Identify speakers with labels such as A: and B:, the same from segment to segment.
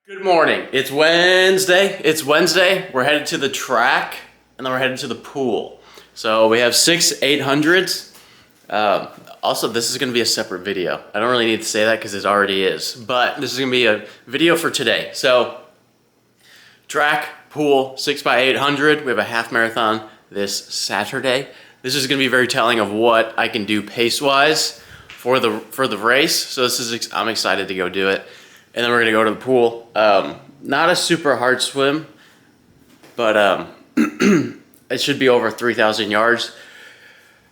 A: Good morning. It's Wednesday. We're headed to the track and then we're headed to the pool. So we have 6 800s. Also, this is going to be a separate video. I don't really need to say that because it already is. But this is going to be a video for today. So track, pool, 6x800. We have a half marathon this Saturday. This is going to be very telling of what I can do pace-wise for the race. So I'm excited to go do it. And then we're gonna go to the pool. Not a super hard swim, but it should be over 3,000 yards.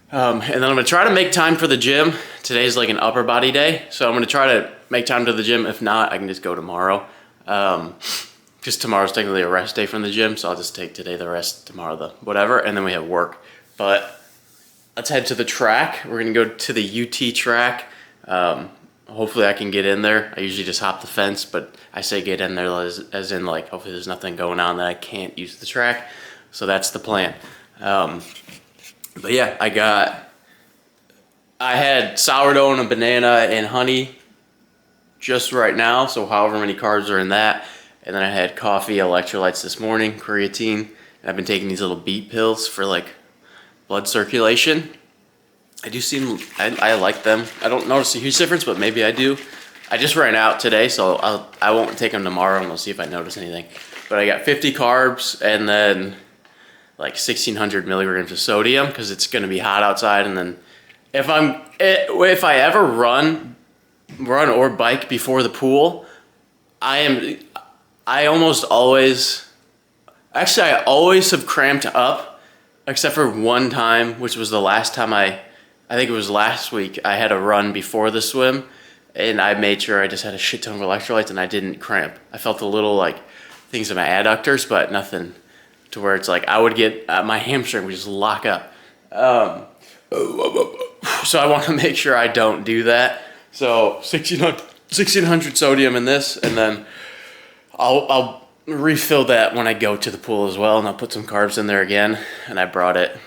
A: And then I'm gonna try to make time for the gym. Today's like an upper body day, so I'm gonna try to make time to the gym. If not, I can just go tomorrow. Because tomorrow's technically a rest day from the gym, so I'll just take today the rest, tomorrow the whatever, and then we have work. But let's head to the track. We're gonna go to the UT track. Hopefully I can get in there. I usually just hop the fence, but I say get in there as in like hopefully there's nothing going on that I can't use the track. So that's the plan. But yeah, I had sourdough and a banana and honey just right now, so however many carbs are in that. And then I had coffee, electrolytes this morning, creatine. And I've been taking these little beet pills for like blood circulation. I like them. I don't notice a huge difference, but maybe I do. I just ran out today, so I won't take them tomorrow and we'll see if I notice anything. But I got 50 carbs and then like 1,600 milligrams of sodium because it's gonna be hot outside. And then if I ever run or bike before the pool, I always have cramped up, except for one time, which was the last time I think it was last week, I had a run before the swim and I made sure I just had a shit ton of electrolytes and I didn't cramp. I felt a little like things in my adductors, but nothing to where it's like I would get, my hamstring would just lock up. So I want to make sure I don't do that. So 1,600 sodium in this, and then I'll refill that when I go to the pool as well, and I'll put some carbs in there again. And I brought the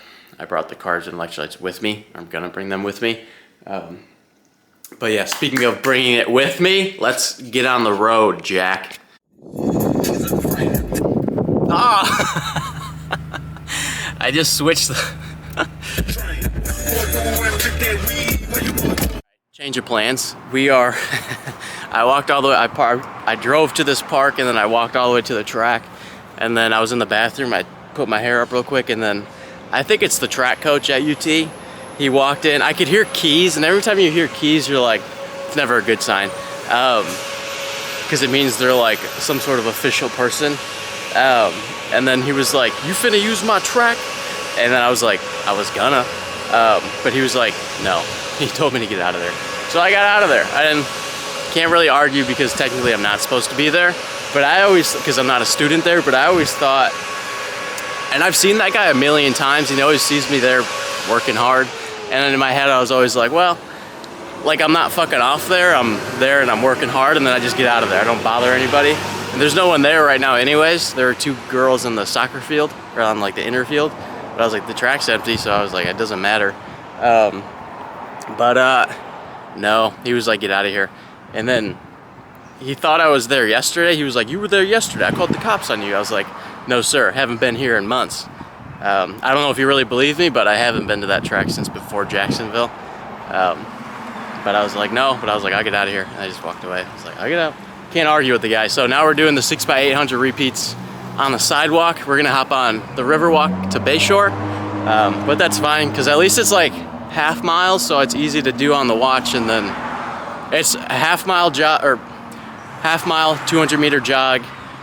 A: carbs and electrolytes with me. I'm gonna bring them with me. But yeah, speaking of bringing it with me, let's get on the road, Jack. I just switched Change of plans. We are, I walked all the way, I drove to this park and then I walked all the way to the track. And then I was in the bathroom, I put my hair up real quick, and then I think it's the track coach at UT. He walked in, I could hear keys, and every time you hear keys, you're like, it's never a good sign. Because it means they're like some sort of official person. And then he was like, you finna use my track? And then I was like, I was gonna. But he was like, no. He told me to get out of there. So I got out of there. Can't really argue because technically I'm not supposed to be there. But because I'm not a student there, but I always thought, and I've seen that guy a million times, and he always sees me there working hard. And then in my head, I was always like, well, like I'm not fucking off there. I'm there and I'm working hard, and then I just get out of there. I don't bother anybody. And there's no one there right now anyways. There are 2 girls in the soccer field, or on like the inner field. But I was like, the track's empty, so I was like, it doesn't matter. No, he was like, get out of here. And then he thought I was there yesterday. He was like, you were there yesterday. I called the cops on you. I was like, no, sir, haven't been here in months. I don't know if you really believe me, but I haven't been to that track since before Jacksonville. But I was like, no, but I was like, I'll get out of here. And I just walked away. I was like, I'll get out. Can't argue with the guy. So now we're doing the 6x800 repeats on the sidewalk. We're gonna hop on the Riverwalk to Bayshore. But that's fine, because at least it's like half mile, so it's easy to do on the watch. And then it's a half mile, 200 meter jog,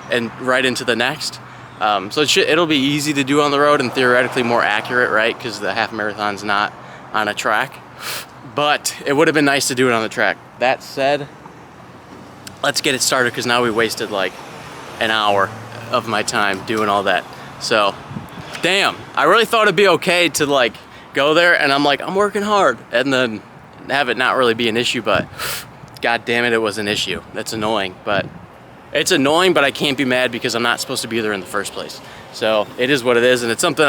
A: and right into the next. So it'll be easy to do on the road and theoretically more accurate, right? Because the half marathon's not on a track. But it would have been nice to do it on the track. That said, let's get it started, because now we wasted like an hour of my time doing all that. So, damn, I really thought it'd be okay to like go there and I'm like, I'm working hard, and then have it not really be an issue, but god damn it, it was an issue. That's annoying, but it's annoying, but I can't be mad because I'm not supposed to be there in the first place. So it is what it is, and it's something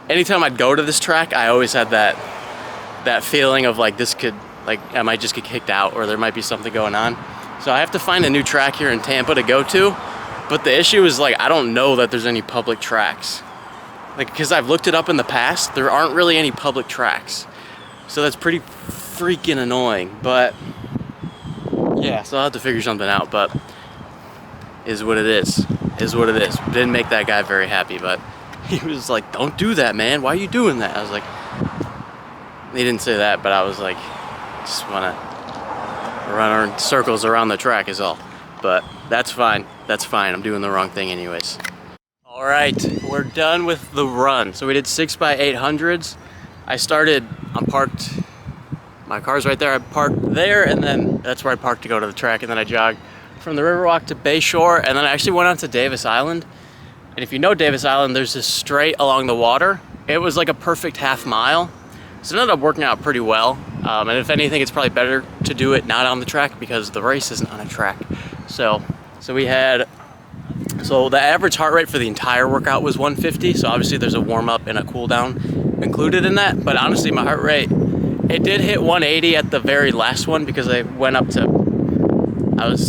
A: anytime I'd go to this track, I always had that feeling of like, I might just get kicked out, or there might be something going on. So I have to find a new track here in Tampa to go to. But the issue is like, I don't know that there's any public tracks. Like, because I've looked it up in the past, there aren't really any public tracks. So that's pretty freaking annoying. But yeah, so I'll have to figure something out, but is what it is. Is what it is. Didn't make that guy very happy, but he was like, don't do that, man. Why are you doing that? I was like, he didn't say that, but I was like, just want to run our circles around the track is all. But that's fine. That's fine. I'm doing the wrong thing anyways. All right, we're done with the run. So we did 6x800s. I'm parked, my car's right there. I parked there, and then that's where I parked to go to the track, and then I jogged from the Riverwalk to Bayshore, and then I actually went out to Davis Island. And if you know Davis Island, there's this straight along the water. It was like a perfect half mile. So it ended up working out pretty well. And if anything, it's probably better to do it not on the track because the race isn't on a track. So the average heart rate for the entire workout was 150. So obviously there's a warm up and a cool down included in that. But honestly, my heart rate, it did hit 180 at the very last one because I was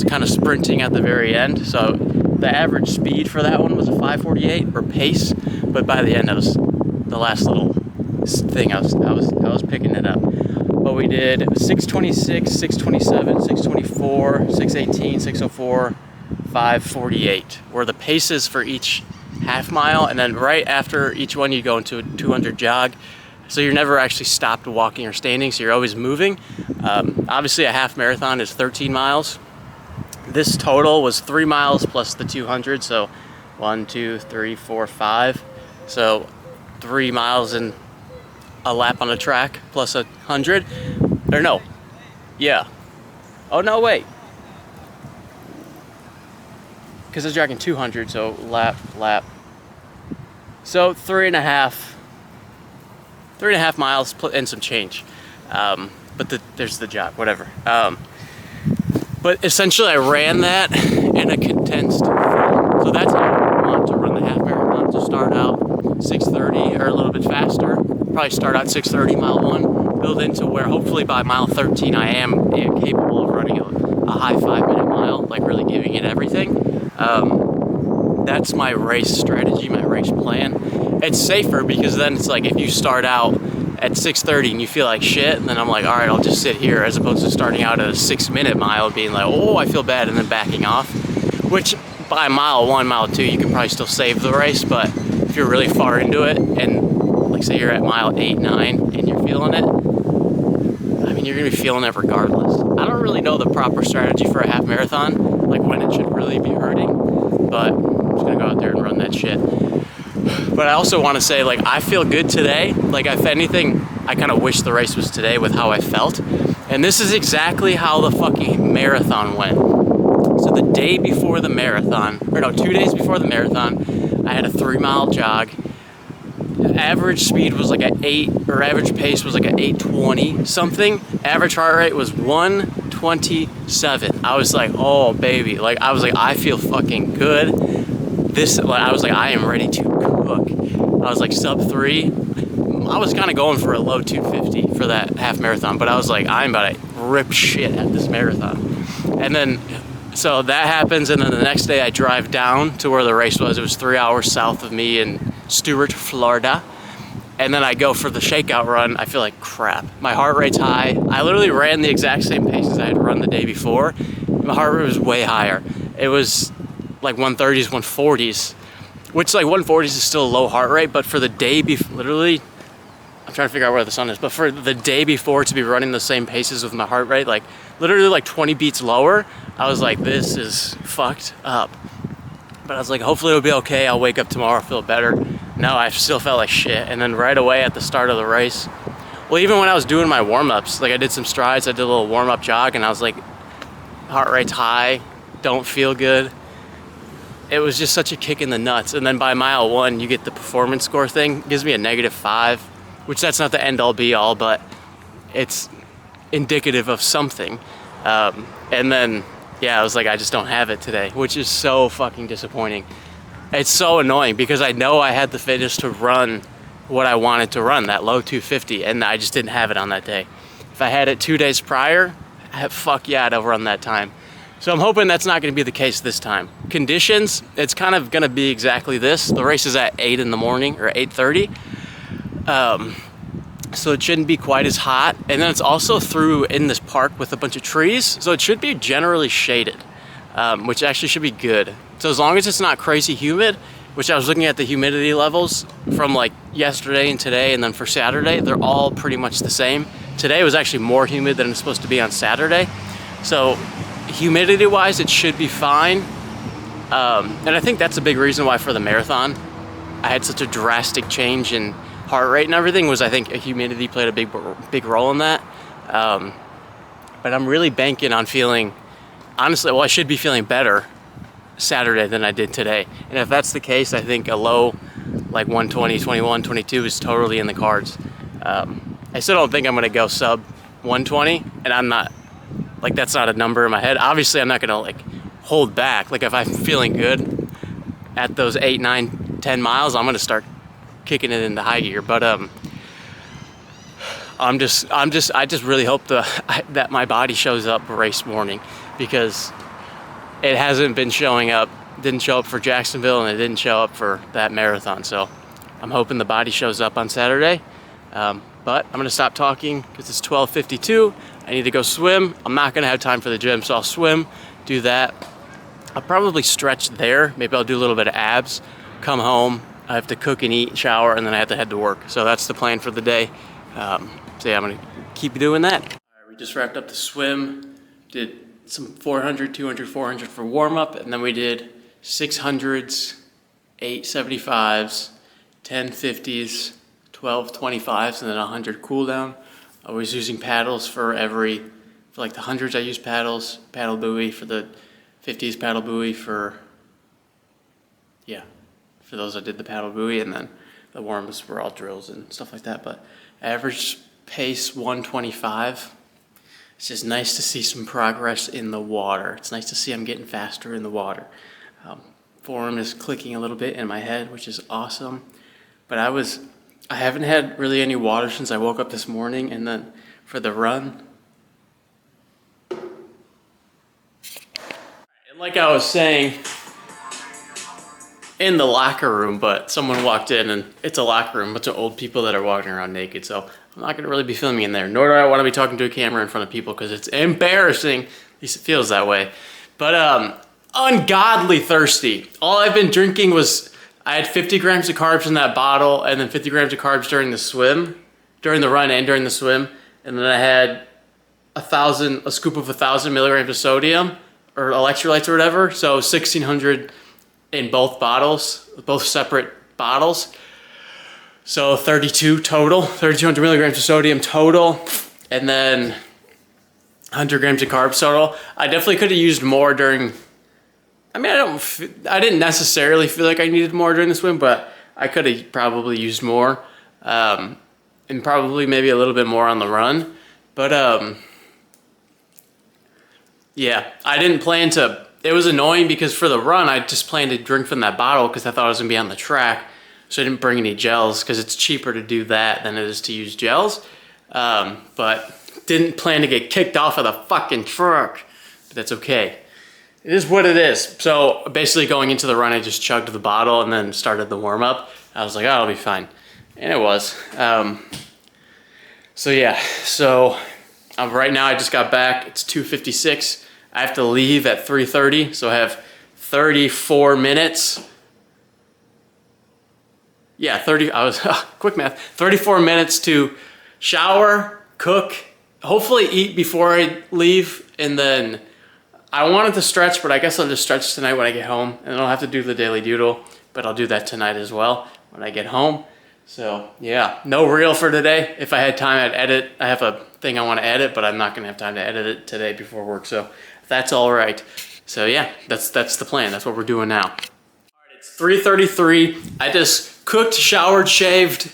A: kind of sprinting at the very end. So the average speed for that one was a 548 or pace. But by the end, I was the last little thing I was picking it up. But we did 626, 627, 624, 618, 604, 548 were the paces for each half mile, and then right after each one you go into a 200 jog. So you're never actually stopped walking or standing, so you're always moving. Obviously a half marathon is 13 miles. This total was 3 miles plus the 200, so 1, 2, 3, 4, 5. So 3 miles and a lap on the track plus 100. Or no, yeah. Oh no, wait. Because I was jogging 200, so lap. So 3.5 miles and some change. But there's the jog, whatever. But essentially I ran that in a condensed form. So that's how I want to run the half marathon, to start out 6:30 or a little bit faster. Probably start out 6:30 mile 1, build into where hopefully by mile 13 I am capable of running a high 5-minute mile, like really giving it everything. That's my race strategy, my race plan. It's safer because then it's like if you start out at 6:30 and you feel like shit, and then I'm like, all right, I'll just sit here, as opposed to starting out at a 6-minute mile and being like, oh, I feel bad, and then backing off. Which by mile 1, mile 2, you can probably still save the race, but if you're really far into it, and like say you're at mile 8, 9, and you're feeling it, I mean, you're gonna be feeling it regardless. I don't really know the proper strategy for a half marathon, like when it should really be hurting, but I'm just gonna go out there and run that shit. But I also want to say, like, I feel good today. Like, if anything, I kind of wish the race was today with how I felt. And this is exactly how the fucking marathon went. So the day before the marathon, or no, 2 days before the marathon, I had a 3-mile jog. Average speed was like average pace was like a 820 something. Average heart rate was 127. I was like, oh baby, like I was like, I feel fucking good. I was like, I am ready to cook. I was like sub 3. I was kind of going for a low 250 for that half marathon, but I was like, I'm about to rip shit at this marathon. And then, so that happens, and then the next day I drive down to where the race was. It was 3 hours south of me in Stuart, Florida. And then I go for the shakeout run. I feel like crap. My heart rate's high. I literally ran the exact same pace as I had run the day before. My heart rate was way higher. It was like 130s, 140s, which like 140s is still a low heart rate, but for the day before, literally, I'm trying to figure out where the sun is, but for the day before to be running the same paces with my heart rate, like literally like 20 beats lower, I was like, this is fucked up. But I was like, hopefully it'll be okay. I'll wake up tomorrow, feel better. No, I still felt like shit. And then right away at the start of the race, well, even when I was doing my warm-ups, like I did some strides, I did a little warm-up jog, and I was like, heart rate's high, don't feel good. It was just such a kick in the nuts. And then by mile 1, you get the performance score thing. It gives me a -5, which that's not the end-all be-all, but it's indicative of something. And then, yeah, I was like, I just don't have it today, which is so fucking disappointing. It's so annoying because I know I had the fitness to run what I wanted to run, that low 250, and I just didn't have it on that day. If I had it 2 days prior, fuck yeah, I'd have run that time. So I'm hoping that's not going to be the case this time. Conditions, it's kind of going to be exactly this. The race is at 8 in the morning or 8:30. So it shouldn't be quite as hot. And then it's also through in this park with a bunch of trees. So it should be generally shaded, which actually should be good. So as long as it's not crazy humid, which I was looking at the humidity levels from like yesterday and today, and then for Saturday, they're all pretty much the same. Today was actually more humid than it's supposed to be on Saturday. So humidity wise, it should be fine. And I think that's a big reason why for the marathon, I had such a drastic change in heart rate and everything, was I think humidity played a big role in that. But I'm really banking on feeling, honestly, well, I should be feeling better Saturday than I did today. And if that's the case, I think a low like 120, 21, 22 is totally in the cards. I still don't think I'm gonna go sub 120, and I'm not, like, that's not a number in my head. Obviously, I'm not gonna like hold back. Like if I'm feeling good at those 8, 9, 10 miles, I'm gonna start kicking it into high gear. But I just really hope that my body shows up race morning, because it hasn't been showing up. Didn't show up for Jacksonville, and it didn't show up for that marathon. So I'm hoping the body shows up on Saturday. But I'm gonna stop talking because it's 12:52. I need to go swim. I'm not gonna have time for the gym, so I'll swim, do that. I'll probably stretch there. Maybe I'll do a little bit of abs, come home. I have to cook and eat, shower, and then I have to head to work. So that's the plan for the day. So yeah, I'm gonna keep doing that. All right, we just wrapped up the swim. Did some 400, 200, 400 for warm up, and then we did 600s, 875s, 1050s, 12 25s, and then 100 cool down. I was using paddles for like the 100s I used paddles, paddle buoy for the 50s, paddle buoy for those I did the paddle buoy, and then the warm-ups were all drills and stuff like that. But average pace 125. It's just nice to see some progress in the water. It's nice to see I'm getting faster in the water. Form is clicking a little bit in my head, which is awesome. But I haven't had really any water since I woke up this morning, and then for the run. And like I was saying, in the locker room, but someone walked in, and it's a locker room, a bunch of old people that are walking around naked, so I'm not gonna really be filming in there, nor do I wanna be talking to a camera in front of people, because it's embarrassing. At least it feels that way. But ungodly thirsty. All I've been drinking was, I had 50 grams of carbs in that bottle, and then 50 grams of carbs during the swim, during the run and during the swim, and then I had a scoop of 1,000 milligrams of sodium, or electrolytes or whatever, so 1,600 in both bottles, both separate bottles. So 32 total, 3,200 milligrams of sodium total, and then 100 grams of carbs total. I definitely could have used more during, I mean, I didn't necessarily feel like I needed more during the swim, but I could have probably used more, and probably maybe a little bit more on the run. But yeah, I didn't plan to. It was annoying because for the run, I just planned to drink from that bottle because I thought I was gonna be on the track. So I didn't bring any gels because it's cheaper to do that than it is to use gels. But didn't plan to get kicked off of the fucking truck. But that's okay. It is what it is. So basically going into the run, I just chugged the bottle and then started the warm up. I was like, oh, I'll be fine. And it was. So yeah, so right now I just got back. It's 2:56. I have to leave at 3:30, so I have 34 minutes. Yeah, quick math. 34 minutes to shower, cook, hopefully eat before I leave, and then I wanted to stretch, but I guess I'll just stretch tonight when I get home, and I don't have to do the daily doodle, but I'll do that tonight as well when I get home. So yeah, no reel for today. If I had time, I'd edit. I have a thing I want to edit, but I'm not gonna have time to edit it today before work, so that's all right. So yeah, that's the plan. That's what we're doing now. All right, it's 3:33. I just cooked, showered, shaved.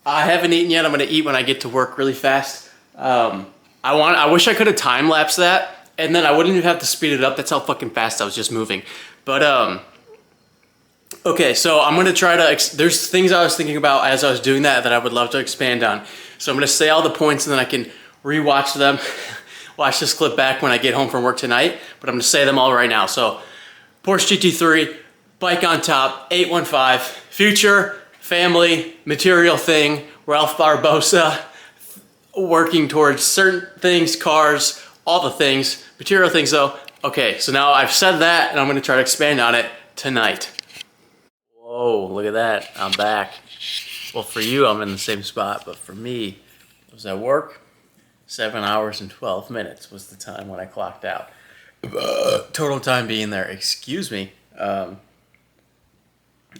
A: I haven't eaten yet. I'm gonna eat when I get to work really fast. I wish I could have time lapsed that, and then I wouldn't even have to speed it up. That's how fucking fast I was just moving. But okay, so I'm gonna try to, there's things I was thinking about as I was doing that I would love to expand on. So I'm gonna say all the points and then I can rewatch them watch this clip back when I get home from work tonight, but I'm gonna say them all right now. So, Porsche GT3, bike on top, 815, future, family, material thing, Ralph Barbosa, working towards certain things, cars, all the things, material things though. Okay, so now I've said that and I'm gonna try to expand on it tonight. Whoa, look at that, I'm back. Well, for you, I'm in the same spot, but for me, I was at work, 7 hours and 12 minutes was the time when I clocked out. Total time being there, excuse me. And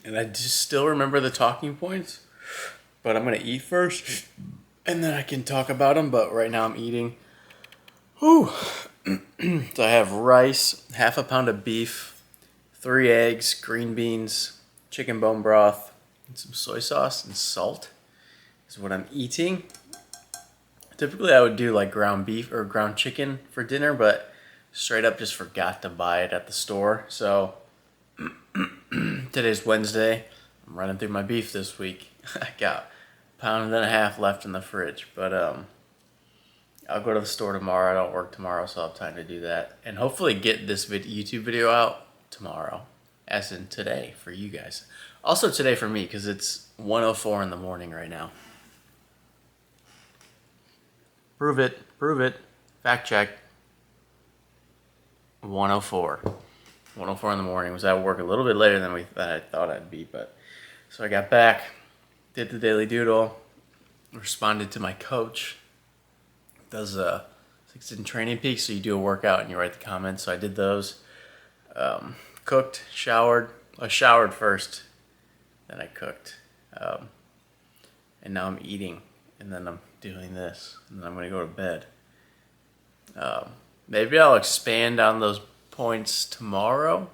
A: I just still remember the talking points, but I'm gonna eat first, and then I can talk about them, but right now I'm eating. Whew. So I have rice, half a pound of beef, 3 eggs, green beans, chicken bone broth, and some soy sauce and salt is what I'm eating. Typically I would do like ground beef or ground chicken for dinner, but straight up just forgot to buy it at the store. So today's Wednesday. I'm running through my beef this week. I got a pound and a half left in the fridge, but I'll go to the store tomorrow. I don't work tomorrow, so I'll have time to do that. And hopefully get this YouTube video out tomorrow, as in today for you guys. Also today for me, because it's 1:04 in the morning right now. Prove it. Fact check. 1:04. 1:04 in the morning. Was at work a little bit later than I thought I'd be, but so I got back, did the daily doodle, responded to my coach. Does it's in Training Peaks, so you do a workout and you write the comments. So I did those. Cooked, showered. I showered first, then I cooked, and now I'm eating, and then I'm doing this, and then I'm gonna go to bed. Maybe I'll expand on those points tomorrow,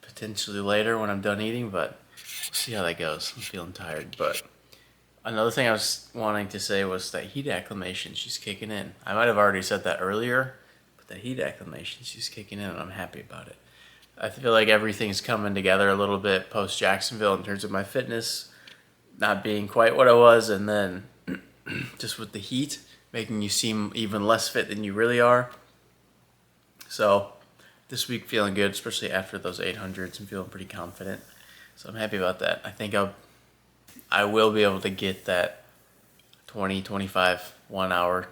A: potentially later when I'm done eating, but we'll see how that goes. I'm feeling tired, but another thing I was wanting to say was that heat acclimation, she's kicking in. I might have already said that earlier, but the heat acclimation, she's kicking in, and I'm happy about it. I feel like everything's coming together a little bit post-Jacksonville in terms of my fitness not being quite what I was, and then just with the heat, making you seem even less fit than you really are. So this week feeling good, especially after those 800s, and feeling pretty confident. So I'm happy about that. I think I will be able to get that 20, 25, 1 hour,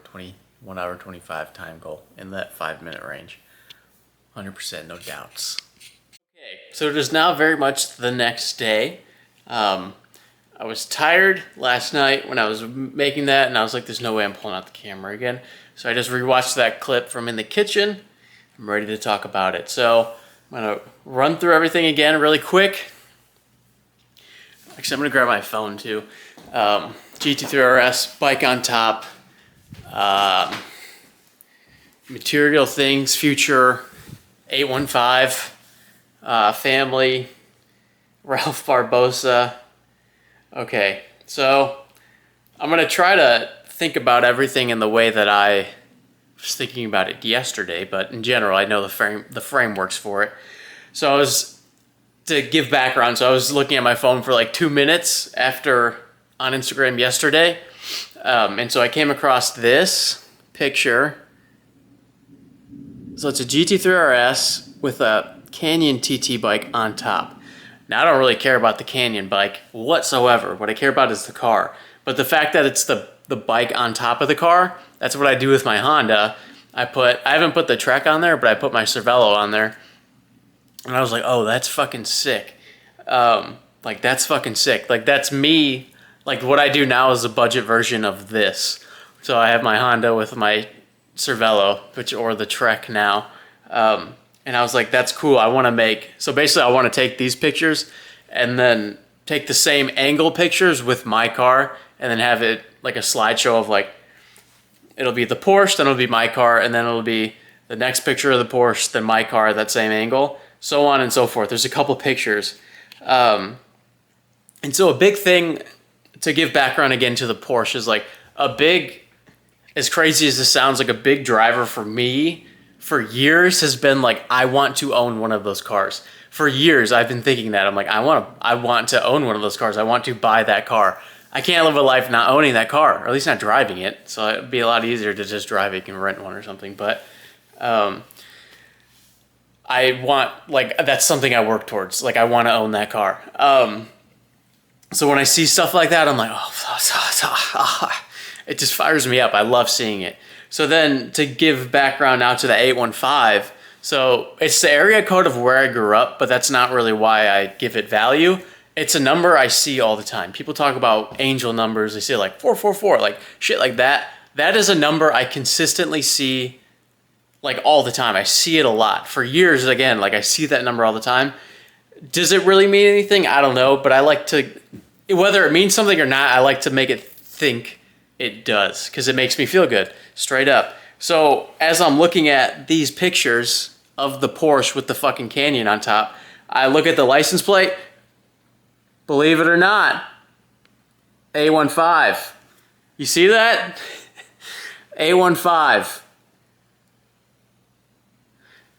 A: 1 hour 25 time goal in that 5-minute range. 100%, no doubts. Okay, so it is now very much the next day. I was tired last night when I was making that, and I was like, there's no way I'm pulling out the camera again. So I just rewatched that clip from in the kitchen. I'm ready to talk about it. So I'm gonna run through everything again really quick. Actually, I'm gonna grab my phone too. GT3 RS, bike on top, material things, future, 815, family, Ralph Barbosa. Okay, so I'm gonna try to think about everything in the way that I was thinking about it yesterday, but in general, I know the frameworks for it. So to give background, so I was looking at my phone for like 2 minutes on Instagram yesterday, and so I came across this picture. So it's a GT3 RS with a Canyon TT bike on top. Now I don't really care about the Canyon bike whatsoever. What I care about is the car. But the fact that it's the bike on top of the car, that's what I do with my Honda. I haven't put the Trek on there, but I put my Cervelo on there. And I was like, oh, that's fucking sick. Like, that's fucking sick. Like, that's me. Like, what I do now is a budget version of this. So I have my Honda with my Cervelo, or the Trek now. And I was like, that's cool. So basically I want to take these pictures and then take the same angle pictures with my car and then have it like a slideshow of like, it'll be the Porsche, then it'll be my car, and then it'll be the next picture of the Porsche, then my car, that same angle, so on and so forth. There's a couple pictures. And so a big thing to give background again to the Porsche is like as crazy as this sounds, like a big driver for me for years has been like, I want to own one of those cars. For years, I've been thinking that. I'm like, I want to own one of those cars. I want to buy that car. I can't live a life not owning that car, or at least not driving it. So it'd be a lot easier to just drive it and rent one or something. But I want, like, that's something I work towards. Like, I want to own that car. So when I see stuff like that, I'm like, oh, it just fires me up. I love seeing it. So then to give background now to the 815, so it's the area code of where I grew up, but that's not really why I give it value. It's a number I see all the time. People talk about angel numbers. They say like 444, like shit like that. That is a number I consistently see like all the time. I see it a lot. For years, again, like I see that number all the time. Does it really mean anything? I don't know, but I like to, whether it means something or not, I like to make it think it does because it makes me feel good, straight up. So as I'm looking at these pictures of the Porsche with the fucking canyon on top, I look at the license plate. Believe it or not, A15. You see that? A15.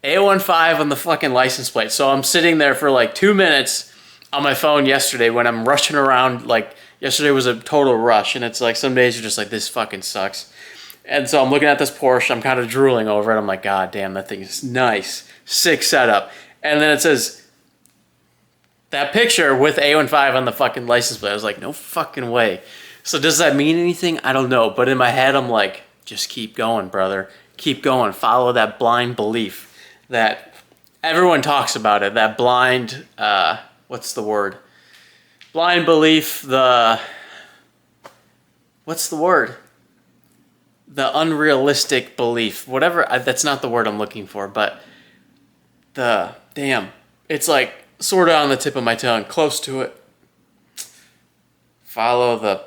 A: A15 on the fucking license plate. So I'm sitting there for like 2 minutes on my phone yesterday when I'm rushing around. Like yesterday was a total rush, and it's like some days you're just like, this fucking sucks. And so I'm looking at this Porsche, I'm kind of drooling over it. I'm like, God damn, that thing is nice. Sick setup. And then it says, that picture with A15 on the fucking license plate. I was like, no fucking way. So does that mean anything? I don't know. But in my head, I'm like, just keep going, brother. Keep going. Follow that blind belief that everyone talks about it. That blind, what's the word? Blind belief, what's the word? The unrealistic belief. Whatever, that's not the word I'm looking for, but it's like, sort of on the tip of my tongue, close to it. Follow the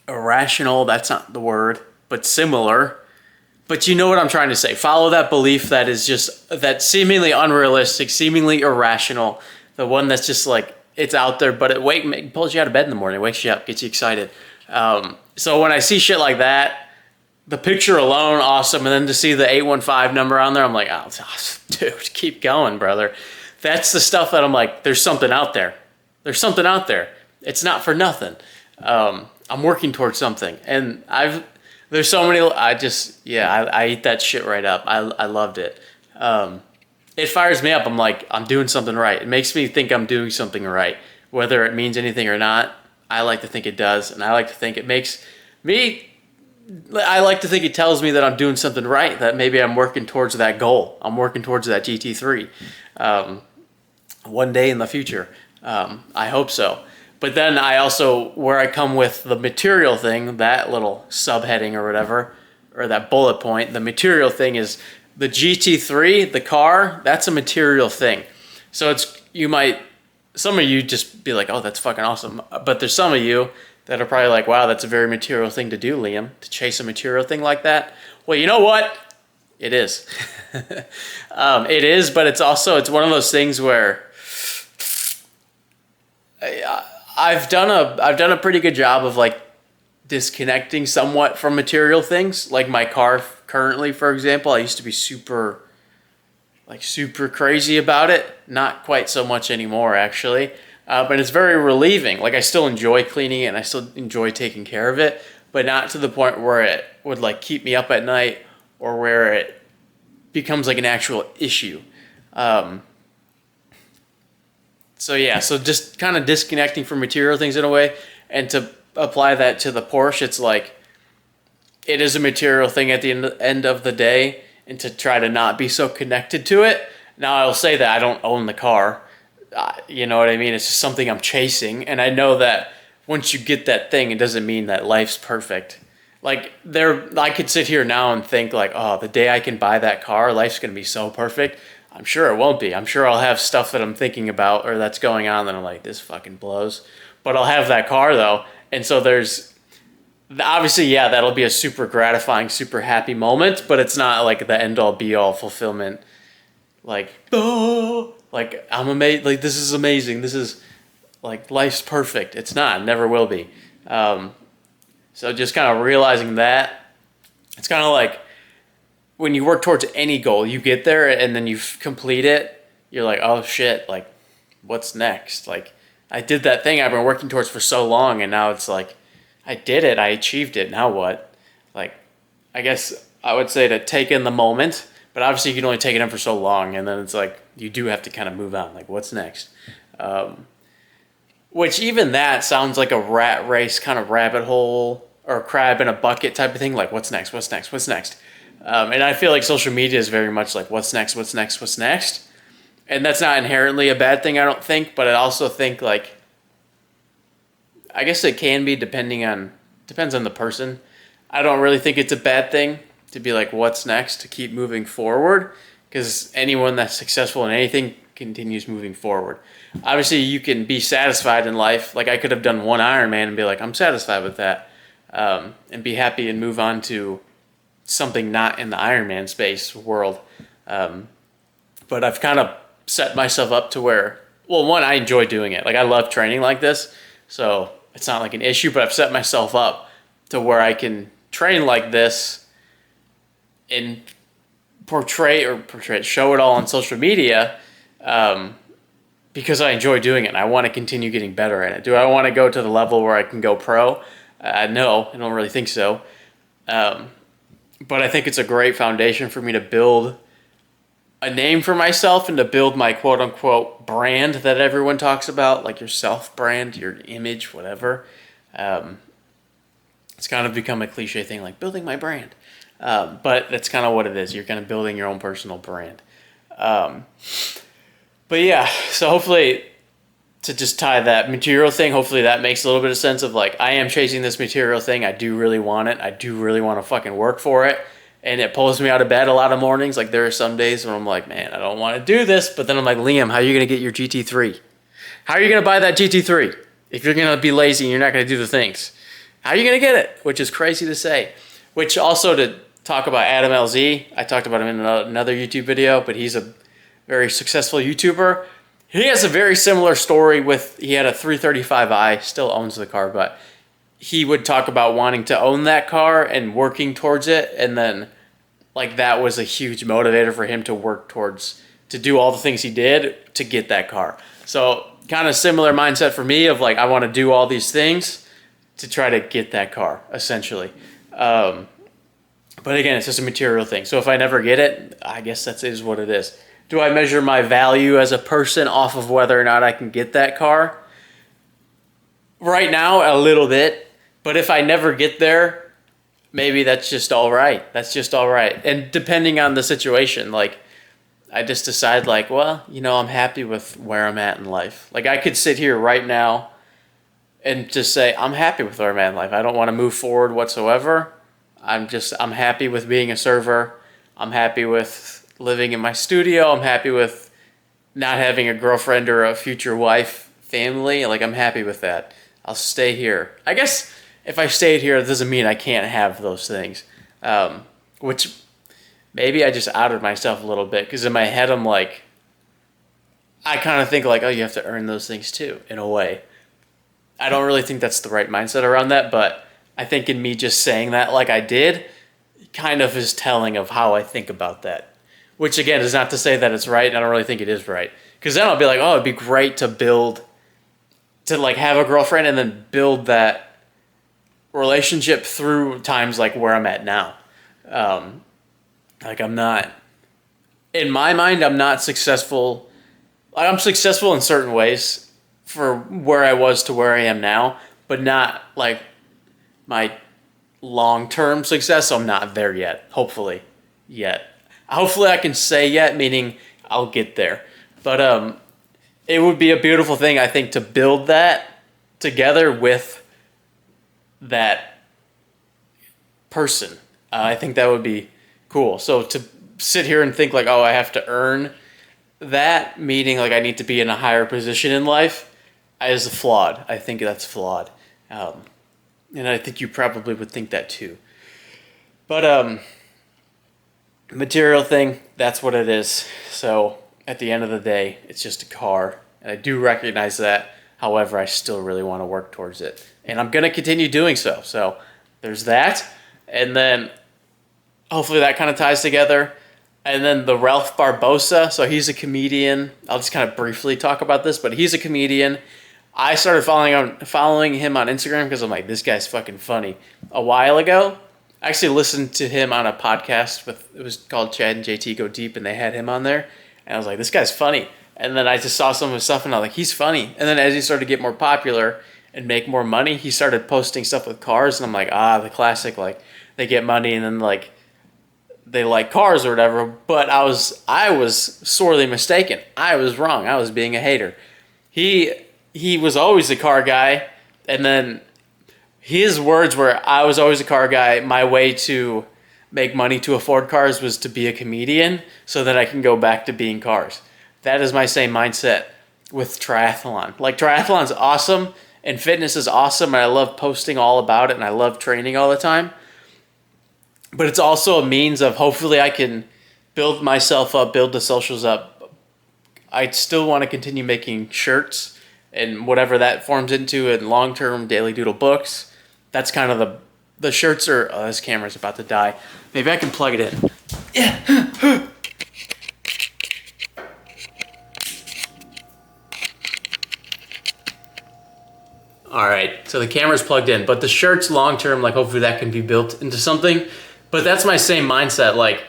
A: irrational, that's not the word, but similar. But you know what I'm trying to say. Follow that belief that is just, that seemingly unrealistic, seemingly irrational, the one that's just like, it's out there, but it pulls you out of bed in the morning, wakes you up, gets you excited. So when I see shit like that, the picture alone, awesome, and then to see the 815 number on there, I'm like, oh, dude, keep going, brother. That's the stuff that I'm like, there's something out there. There's something out there. It's not for nothing. I'm working towards something. And there's so many, I eat that shit right up. I loved it. It fires me up. I'm like, I'm doing something right. It makes me think I'm doing something right. Whether it means anything or not, I like to think it does. And I like to think it makes me, I like to think it tells me that I'm doing something right, that maybe I'm working towards that goal. I'm working towards that GT3. One day in the future. I hope so. But then I also, where I come with the material thing, that little subheading or whatever, or that bullet point, the material thing is the GT3, the car, that's a material thing. So some of you just be like, oh, that's fucking awesome. But there's some of you that are probably like, wow, that's a very material thing to do, Liam, to chase a material thing like that. Well, you know what? It is. It is, but it's one of those things where I've done a pretty good job of like disconnecting somewhat from material things. Like my car currently, for example, I used to be super crazy about it. Not quite so much anymore, actually. But it's very relieving. Like I still enjoy cleaning it and I still enjoy taking care of it, but not to the point where it would like keep me up at night or where it becomes like an actual issue. So just kind of disconnecting from material things in a way, and to apply that to the Porsche, it's like, it is a material thing at the end of the day, and to try to not be so connected to it. Now I'll say that I don't own the car, you know what I mean? It's just something I'm chasing, and I know that once you get that thing, it doesn't mean that life's perfect. Like I could sit here now and think like, oh, the day I can buy that car, life's gonna be so perfect. I'm sure it won't be. I'm sure I'll have stuff that I'm thinking about or that's going on that I'm like, this fucking blows. But I'll have that car though. And so there's, obviously, yeah, that'll be a super gratifying, super happy moment, but it's not like the end all be all fulfillment. Like, oh, like I'm amazing. Like this is amazing. This is like life's perfect. It's not. It never will be. So just kind of realizing that, it's kind of like when you work towards any goal, you get there and then you complete it. You're like, oh shit, like what's next? Like I did that thing I've been working towards for so long, and now it's like, I did it, I achieved it, now what? Like, I guess I would say to take in the moment, but obviously you can only take it in for so long, and then it's like, you do have to kind of move on, like, what's next? Which even that sounds like a rat race kind of rabbit hole or crab in a bucket type of thing, like, what's next, what's next, what's next? And I feel like social media is very much like, what's next, what's next, what's next? And that's not inherently a bad thing, I don't think, but I also think, like, I guess it can be depends on the person. I don't really think it's a bad thing to be like, what's next, to keep moving forward, because anyone that's successful in anything continues moving forward. Obviously, you can be satisfied in life. Like, I could have done one Ironman and be like, I'm satisfied with that, and be happy and move on to something not in the Ironman space world. But I've kind of set myself up to where, well, one, I enjoy doing it. Like, I love training like this, so it's not like an issue, but I've set myself up to where I can train like this and show it all on social media, because I enjoy doing it and I want to continue getting better at it. Do I want to go to the level where I can go pro? No, I don't really think so. But I think it's a great foundation for me to build a name for myself and to build my quote-unquote brand that everyone talks about, like your self-brand, your image, whatever. It's kind of become a cliche thing, like building my brand. But that's kind of what it is. You're kind of building your own personal brand. But yeah, so hopefully, to just tie that material thing, hopefully that makes a little bit of sense of like, I am chasing this material thing. I do really want it. I do really want to fucking work for it. And it pulls me out of bed a lot of mornings. Like, there are some days when I'm like, man, I don't want to do this. But then I'm like, Liam, how are you going to get your GT3? How are you going to buy that GT3 if you're going to be lazy and you're not going to do the things? How are you going to get it? Which is crazy to say. Which also, to talk about Adam LZ, I talked about him in another YouTube video, but he's a very successful YouTuber. He has a very similar story with, he had a 335i, still owns the car, but he would talk about wanting to own that car and working towards it. And then, like, that was a huge motivator for him to work towards, to do all the things he did to get that car. So kind of similar mindset for me of like, I want to do all these things to try to get that car, essentially. But again, it's just a material thing. So if I never get it, I guess that is what it is. Do I measure my value as a person off of whether or not I can get that car? Right now, a little bit. But if I never get there, maybe that's just all right. That's just all right. And depending on the situation, like, I just decide like, well, you know, I'm happy with where I'm at in life. Like, I could sit here right now and just say, I'm happy with where I'm at in life. I don't want to move forward whatsoever. I'm happy with being a server. I'm happy with living in my studio. I'm happy with not having a girlfriend or a future wife, family. Like, I'm happy with that. I'll stay here. I guess if I stayed here, it doesn't mean I can't have those things. Which maybe I just outed myself a little bit, because in my head I'm like, I kind of think like, oh, you have to earn those things too, in a way. I don't really think that's the right mindset around that, but I think in me just saying that like I did, kind of is telling of how I think about that. Which again is not to say that it's right. I don't really think it is right. Because then I'll be like, oh, it'd be great to like have a girlfriend and then build that relationship through times like where I'm at now. Like, I'm not, in my mind, I'm not successful. Like, I'm successful in certain ways for where I was to where I am now, but not like my long-term success. I'm not there yet, hopefully, yet. Hopefully I can say yet, meaning I'll get there. But it would be a beautiful thing, I think, to build that together with that person. I think that would be cool. So to sit here and think like, oh, I have to earn that, meaning like I need to be in a higher position in life, is flawed. I think that's flawed. And I think you probably would think that too. But material thing, that's what it is. So at the end of the day, it's just a car. And I do recognize that. However, I still really want to work towards it. And I'm going to continue doing so. So there's that. And then hopefully that kind of ties together. And then the Ralph Barbosa. So he's a comedian. I'll just kind of briefly talk about this, but he's a comedian. I started following him on Instagram because I'm like, this guy's fucking funny. A while ago, I actually listened to him on a podcast it was called Chad and JT Go Deep, and they had him on there. And I was like, this guy's funny. And then I just saw some of his stuff, and I was like, he's funny. And then as he started to get more popular and make more money, he started posting stuff with cars, and I'm like, the classic, like, they get money and then, like, they like cars or whatever. But I was sorely mistaken. I was wrong. I was being a hater. He was always a car guy, and then his words were, I was always a car guy. My way to make money to afford cars was to be a comedian so that I can go back to being cars. That is my same mindset with triathlon. Like, triathlon's awesome and fitness is awesome, and I love posting all about it, and I love training all the time. But it's also a means of, hopefully I can build myself up, build the socials up. I still want to continue making shirts and whatever that forms into in long-term Daily Doodle books. That's kind of the shirts are, this camera's about to die. Maybe I can plug it in. Yeah. All right, so the camera's plugged in, but the shirts long-term, like, hopefully that can be built into something. But that's my same mindset. Like,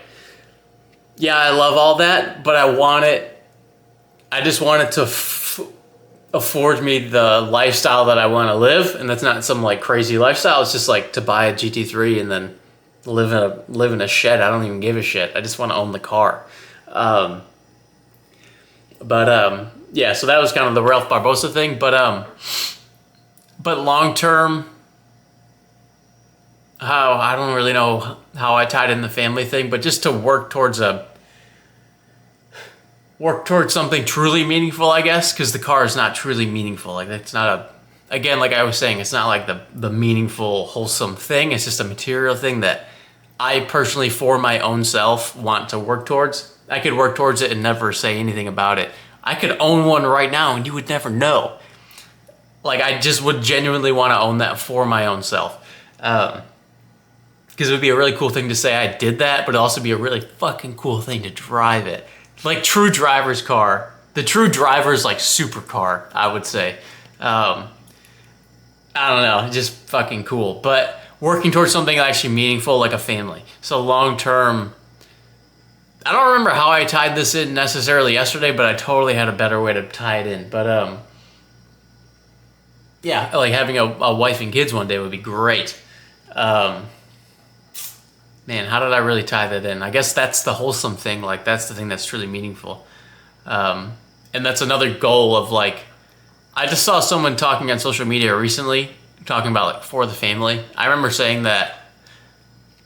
A: yeah, I love all that, but I just want it to afford me the lifestyle that I want to live. And that's not some like crazy lifestyle. It's just like to buy a GT3 and then live in a shed. I don't even give a shit. I just want to own the car. Yeah, so that was kind of the Ralph Barbosa thing. But long-term, I don't really know how I tied in the family thing, but just to work towards something truly meaningful, I guess, because the car is not truly meaningful. Like, it's not again, like I was saying, it's not like the meaningful, wholesome thing. It's just a material thing that I personally, for my own self, want to work towards. I could work towards it and never say anything about it. I could own one right now and you would never know. Like, I just would genuinely want to own that for my own self. Because it would be a really cool thing to say I did that, but it'd also be a really fucking cool thing to drive it. Like, true driver's car. The true driver's, like, supercar, I would say. I don't know, just fucking cool. But working towards something actually meaningful, like a family. So long term, I don't remember how I tied this in necessarily yesterday, but I totally had a better way to tie it in. But yeah, like having a wife and kids one day would be great. Man, how did I really tie that in? I guess that's the wholesome thing. Like, that's the thing that's truly meaningful. And that's another goal of, like, I just saw someone talking on social media recently, talking about, like, for the family. I remember saying that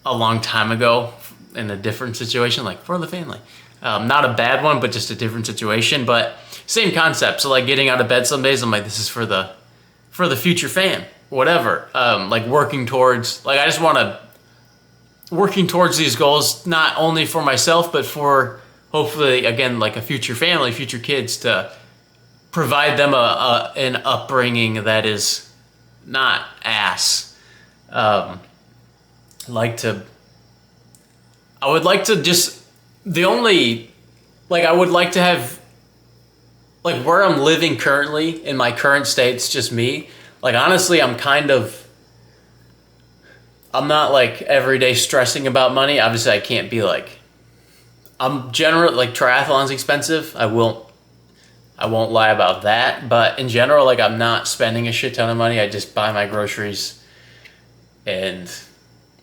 A: a long time ago in a different situation, like, for the family. Not a bad one, but just a different situation. But same concept. So, like, getting out of bed some days, I'm like, this is for the future fam, whatever. Like, working towards, like, I just want to, working towards these goals, not only for myself, but for hopefully, again, like a future family, future kids, to provide them an upbringing that is not ass. I would like to just, I would like to have, like, where I'm living currently, in my current state, it's just me. Like, honestly, I'm not, like, every day stressing about money. Obviously, I can't be, like, I'm generally, like, triathlon's expensive. I won't lie about that. But in general, like, I'm not spending a shit ton of money. I just buy my groceries and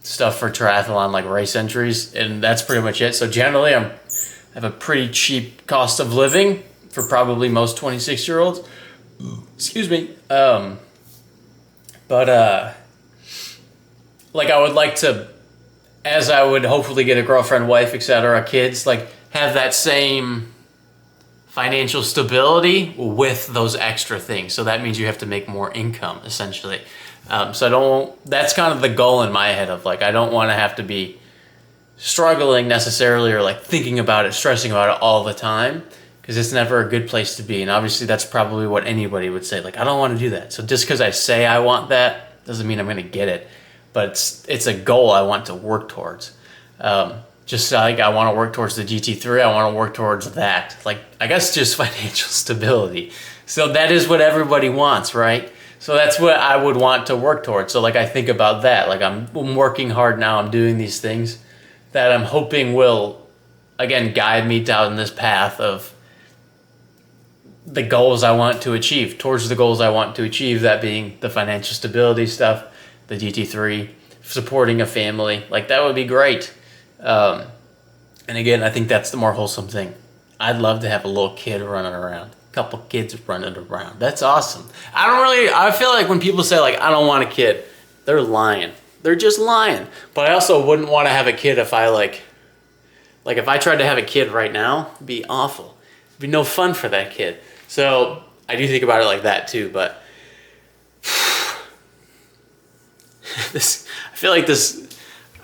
A: stuff for triathlon, like race entries, and that's pretty much it. So generally, I have a pretty cheap cost of living for probably most 26-year-olds. Excuse me. Like, I would like to, as I would hopefully get a girlfriend, wife, etc., kids, like, have that same financial stability with those extra things. So that means you have to make more income, essentially. That's kind of the goal in my head of, like, I don't want to have to be struggling necessarily, or, like, thinking about it, stressing about it all the time, because it's never a good place to be. And obviously that's probably what anybody would say. Like, I don't want to do that. So just because I say I want that doesn't mean I'm going to get it. But it's a goal I want to work towards. just like I want to work towards the GT3. I want to work towards that. Like, I guess just financial stability. So that is what everybody wants, right? So that's what I would want to work towards. So like I think about that. Like I'm working hard now. I'm doing these things that I'm hoping will, again, guide me down this path of the goals I want to achieve, towards the goals I want to achieve, that being the financial stability stuff, the GT3, supporting a family. Like that would be great. And again, I think that's the more wholesome thing. I'd love to have a little kid running around. Couple kids running around. That's awesome. I feel like when people say like, I don't want a kid, they're lying. They're just lying. But I also wouldn't want to have a kid if I like if I tried to have a kid right now, it'd be awful. It'd be no fun for that kid. So I do think about it like that too, but I feel like this,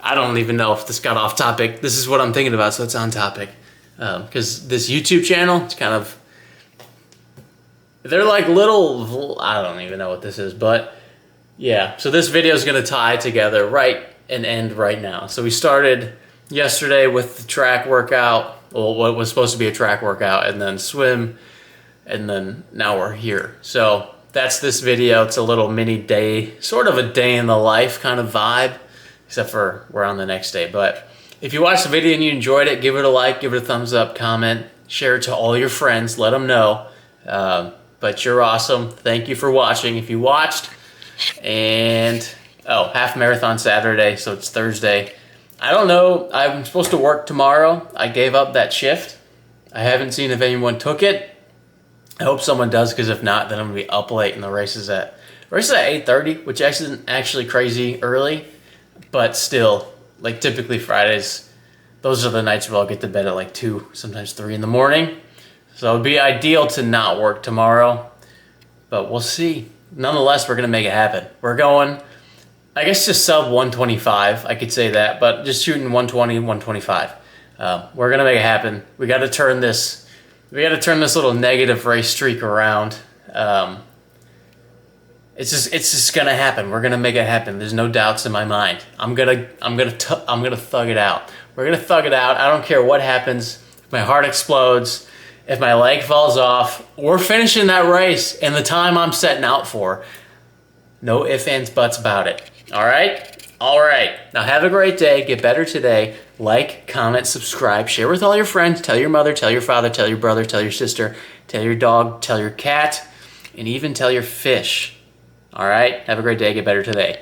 A: I don't even know if this got off topic. This is what I'm thinking about, so it's on topic. Because this YouTube channel, it's kind of, they're like little, I don't even know what this is, but yeah. So this video is going to tie together right and end right now. So we started yesterday with the track workout, well, what was supposed to be a track workout, and then swim, and then now we're here. So that's this video. It's a little mini day, sort of a day in the life kind of vibe, except for we're on the next day. But if you watched the video and you enjoyed it, give it a like, give it a thumbs up, comment, share it to all your friends, let them know. But you're awesome. Thank you for watching. If you watched, and half marathon Saturday, so it's Thursday. I don't know. I'm supposed to work tomorrow. I gave up that shift. I haven't seen if anyone took it. I hope someone does, because if not, then I'm gonna be up late, and the race is at 8:30, which isn't actually crazy early, but still, like typically Fridays, those are the nights where I'll get to bed at like 2, sometimes 3 in the morning. So it'd be ideal to not work tomorrow, but we'll see. Nonetheless, we're gonna make it happen. We're going, I guess, just sub 125. I could say that, but just shooting 120, 125. We're gonna make it happen. We got to turn this. We got to turn this little negative race streak around. It's just gonna happen. We're gonna make it happen. There's no doubts in my mind. I'm gonna thug it out. We're gonna thug it out. I don't care what happens. If my heart explodes, if my leg falls off, we're finishing that race in the time I'm setting out for. No ifs, ands, buts about it. All right? All right. Now have a great day. Get better today. Like, comment, subscribe, share with all your friends. Tell your mother, tell your father, tell your brother, tell your sister, tell your dog, tell your cat, and even tell your fish. All right? Have a great day. Get better today.